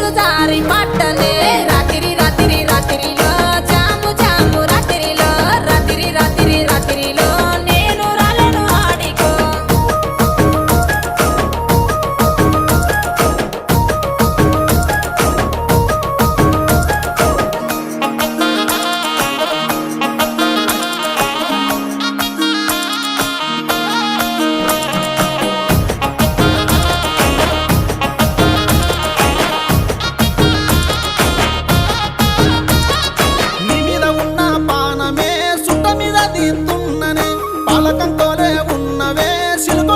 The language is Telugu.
నీరు జారి పట్టనే రాత్రి రాత్రి రాత్రిలో జాము జాము రాత్రిలో రాత్రి రాత్రి రాత్రిలో నేను రాలను ఆడికో నీ మీద ఉన్న పానమే సుట్ట మీద తీస్తున్ననే పాలకంతోనే ఉన్నవే సిలుక